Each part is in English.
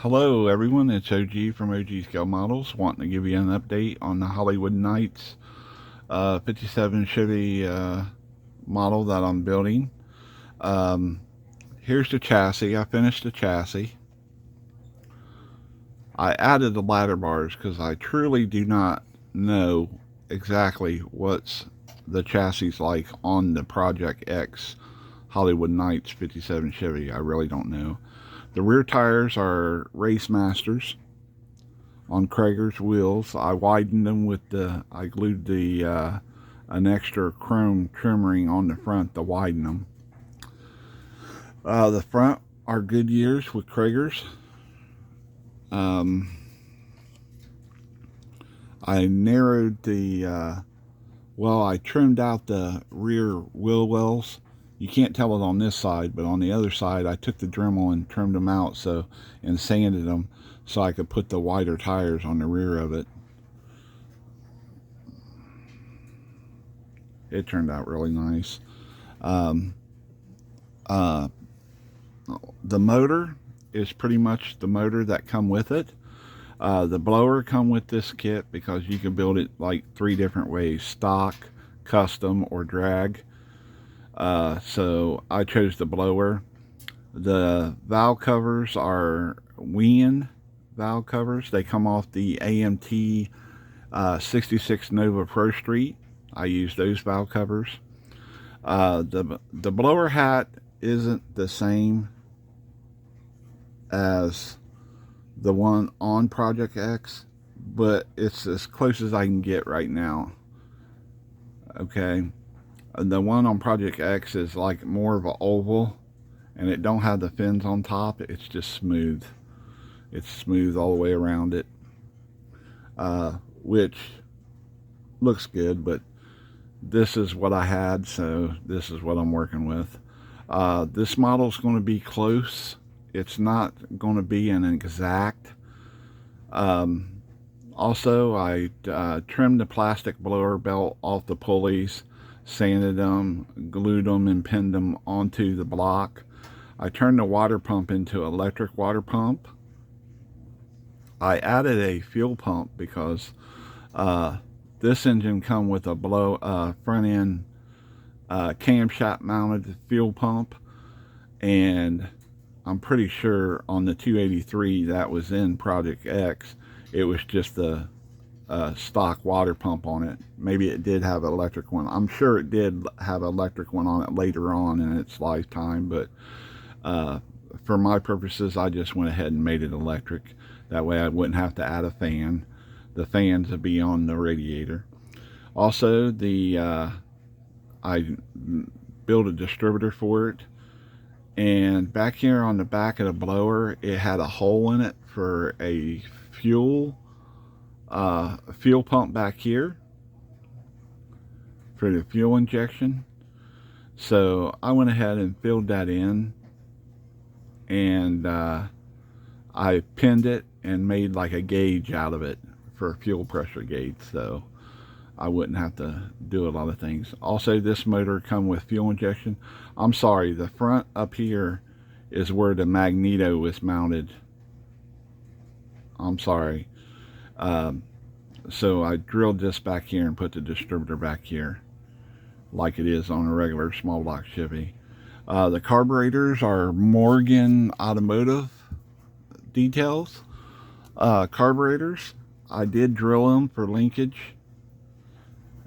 Hello everyone, it's OG from OG Scale Models, wanting to give you an update on the Hollywood Nights 57 Chevy model that I'm building. Here's the chassis. I finished the chassis. I added the ladder bars because I truly do not know exactly what's the chassis like on the Project X Hollywood Nights 57 Chevy. I really don't know. The rear tires are Race Masters on Krager's wheels. I widened them with I glued an extra chrome trim ring on the front to widen them. The front are Goodyears with Krager's. I narrowed I trimmed out the rear wheel wells. You can't tell it on this side, but on the other side, I took the Dremel and trimmed them out and sanded them so I could put the wider tires on the rear of it. It turned out really nice. The motor is pretty much the motor that come with it. The blower come with this kit because you can build it like 3 different ways: stock, custom, or drag. So I chose the blower. The valve covers are Wien valve covers. They come off the AMT 66 Nova Pro Street. I use those valve covers. The blower hat isn't the same as the one on Project X, but it's as close as I can get right now. Okay. The one on Project X is like more of an oval, and it don't have the fins on top. It's just smooth. It's smooth all the way around it, which looks good, but this is what I had, so this is what I'm working with. This model is going to be close. It's not going to be an exact. Also, I trimmed the plastic blower belt off the pulleys, sanded them, glued them, and pinned them onto the block. I turned the water pump into an electric water pump. I added a fuel pump because this engine come with a front end camshaft mounted fuel pump, and I'm pretty sure on the 283 that was in Project X, it was just the stock water pump on it. Maybe it did have an electric one. I'm sure it did have an electric one on it later on in its lifetime, but for my purposes, I just went ahead and made it electric. That way I wouldn't have to add a fan. The fans would be on the radiator. Also, I built a distributor for it, and back here on the back of the blower, it had a hole in it for a fuel pump back here for the fuel injection. So I went ahead and filled that in, and I pinned it and made like a gauge out of it for a fuel pressure gauge, so I wouldn't have to do a lot of things. Also, this motor come with fuel injection. I'm sorry, the front up here is where the magneto is mounted. I'm sorry. So I drilled this back here and put the distributor back here like it is on a regular small block Chevy. The carburetors are Morgan Automotive details. Carburetors, I did drill them for linkage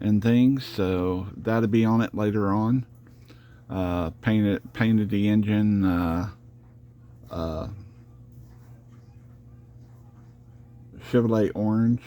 and things, so that'll be on it later on. Painted the engine Chevrolet orange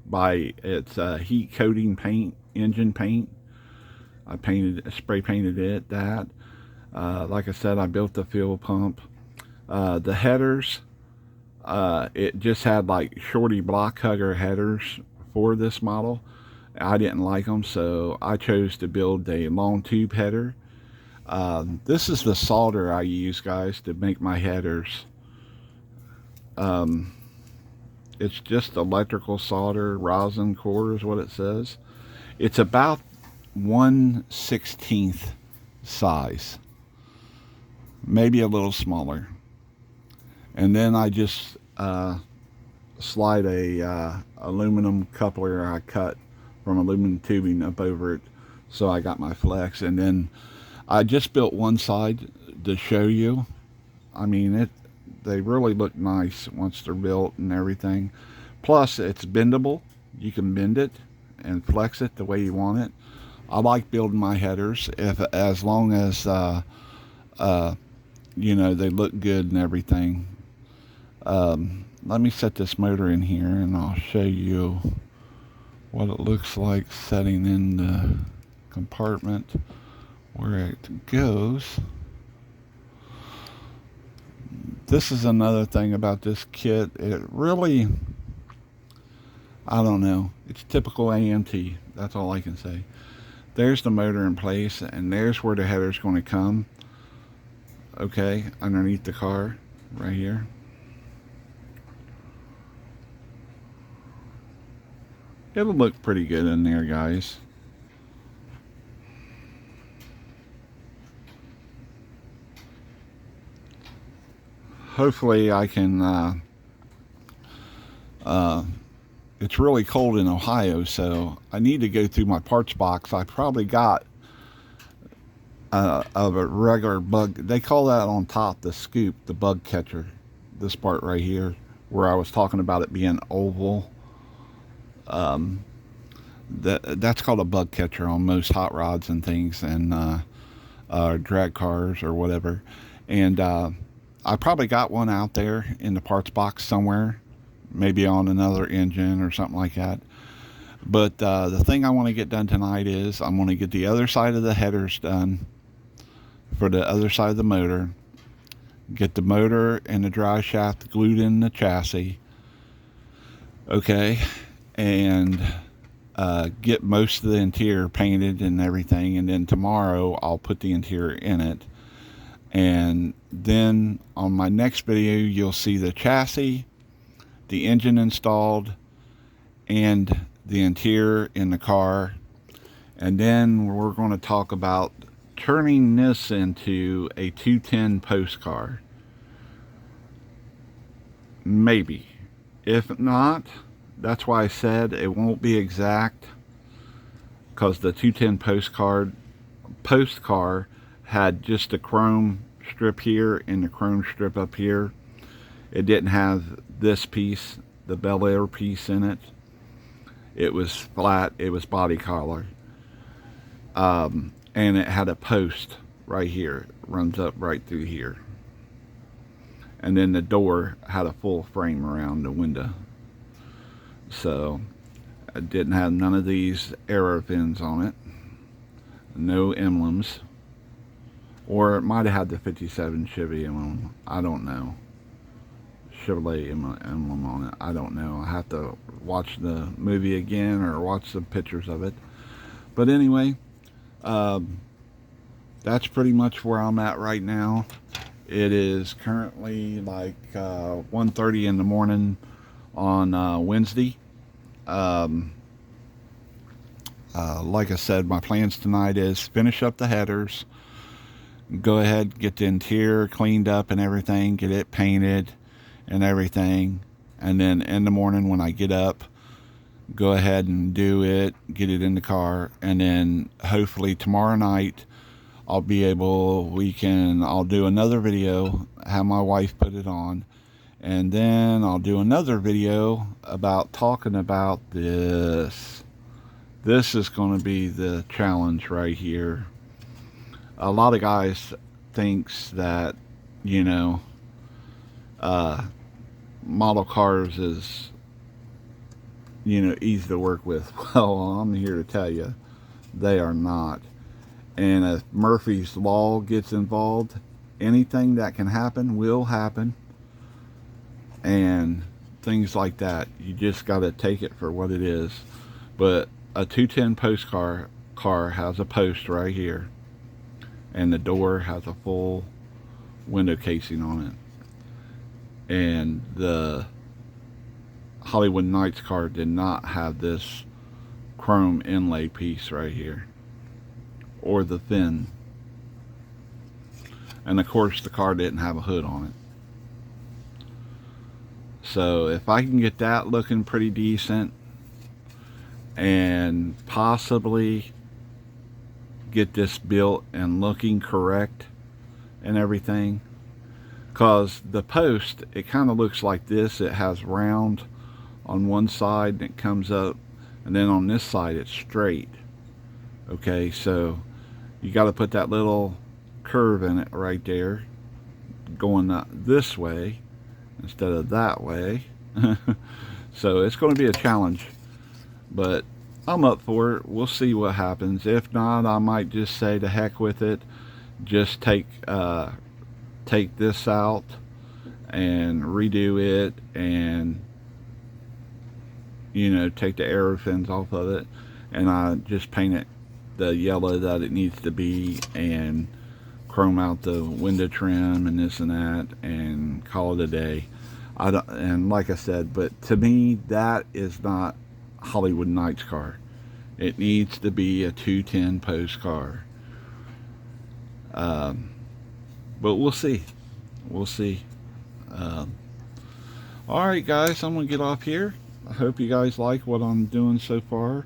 by its heat coating paint, engine paint. I spray painted it that. Like I said, I built the fuel pump. The headers, it just had like shorty block hugger headers for this model. I didn't like them, so I chose to build a long tube header. This is the solder I use, guys, to make my headers. It's just electrical solder, rosin core is what it says. It's about 1/16 size, maybe a little smaller. And then I just slide a aluminum coupler I cut from aluminum tubing up over it, so I got my flex. And then I just built one side to show you. I mean, they really look nice once they're built and everything. Plus, it's bendable. You can bend it and flex it the way you want it. I like building my headers as long as they look good and everything. Let me set this motor in here and I'll show you what it looks like setting in the compartment where it goes. This is another thing about this kit. It really, I don't know, it's typical AMT. That's all I can say. There's the motor in place, and there's where the header's going to come. Okay, underneath the car, right here. It'll look pretty good in there, guys. Hopefully I can, it's really cold in Ohio, so I need to go through my parts box. I probably got of a regular bug. They call that on top the scoop, the bug catcher. This part right here, where I was talking about it being oval. That's called a bug catcher on most hot rods and things, and drag cars or whatever. And I probably got one out there in the parts box somewhere, maybe on another engine or something like that. But the thing I want to get done tonight is I'm going to get the other side of the headers done for the other side of the motor, get the motor and the drive shaft glued in the chassis, okay, and get most of the interior painted and everything. And then tomorrow I'll put the interior in it. And then on my next video, you'll see the chassis, the engine installed, and the interior in the car. And then we're going to talk about turning this into a 210 post car. Maybe. If not, that's why I said it won't be exact, because the 210 post car had just a chrome strip here and the chrome strip up here. It didn't have this piece, the Bel Air piece in it. It was flat, it was body collar. And it had a post right here, runs up right through here. And then the door had a full frame around the window. So it didn't have none of these arrow pins on it. No emblems. Or it might have had the 57 Chevy emblem. I don't know. Chevrolet emblem on it. I don't know. I have to watch the movie again or watch some pictures of it. But anyway, that's pretty much where I'm at right now. It is currently like 1:30 in the morning on Wednesday. Like I said, my plans tonight is finish up the headers, go ahead, get the interior cleaned up and everything, get it painted and everything, and then in the morning when I get up, go ahead and do it, get it in the car, and then hopefully tomorrow night I'll do another video, have my wife put it on, and then I'll do another video about talking about this. This is going to be the challenge right here. A lot of guys thinks that, model cars is, easy to work with. Well, I'm here to tell you, they are not. And if Murphy's Law gets involved, anything that can happen will happen. And things like that. You just got to take it for what it is. But a 210 post car has a post right here. And the door has a full window casing on it. And the Hollywood Nights car did not have this chrome inlay piece right here, or the fin. And of course the car didn't have a hood on it. So if I can get that looking pretty decent and possibly get this built and looking correct and everything, because the post, it kind of looks like this. It has round on one side and it comes up, and then on this side it's straight. Okay, so you got to put that little curve in it right there, going this way instead of that way. So it's going to be a challenge, but I'm up for it. We'll see what happens. If not, I might just say to heck with it. Just take this out and redo it, and take the arrow fins off of it, and I just paint it the yellow that it needs to be, and chrome out the window trim and this and that, and call it a day. And like I said, but to me, that is not Hollywood Nights car. It needs to be a 210 post car. But we'll see. We'll see. Alright guys, I'm going to get off here. I hope you guys like what I'm doing so far.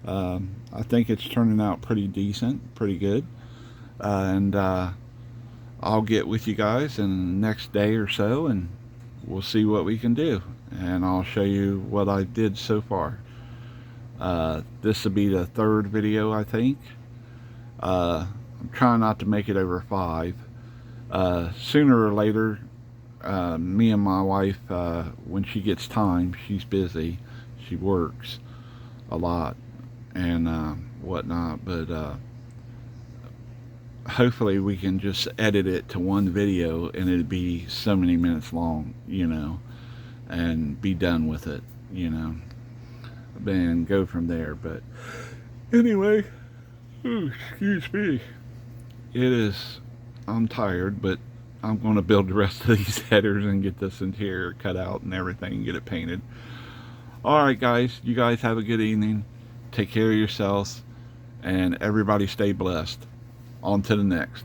I think it's turning out pretty decent, pretty good. And I'll get with you guys in the next day or so, and we'll see what we can do. And I'll show you what I did so far. This will be the third video, I think. I'm trying not to make it over 5. Sooner or later, me and my wife, when she gets time, she's busy. She works a lot and whatnot, but hopefully we can just edit it to one video and it'd be so many minutes long, and be done with it, and go from there. But anyway, excuse me, I'm tired, but I'm going to build the rest of these headers and get this interior cut out and everything and get it painted. Alright guys, you guys have a good evening. Take care of yourselves, and everybody stay blessed. On to the next.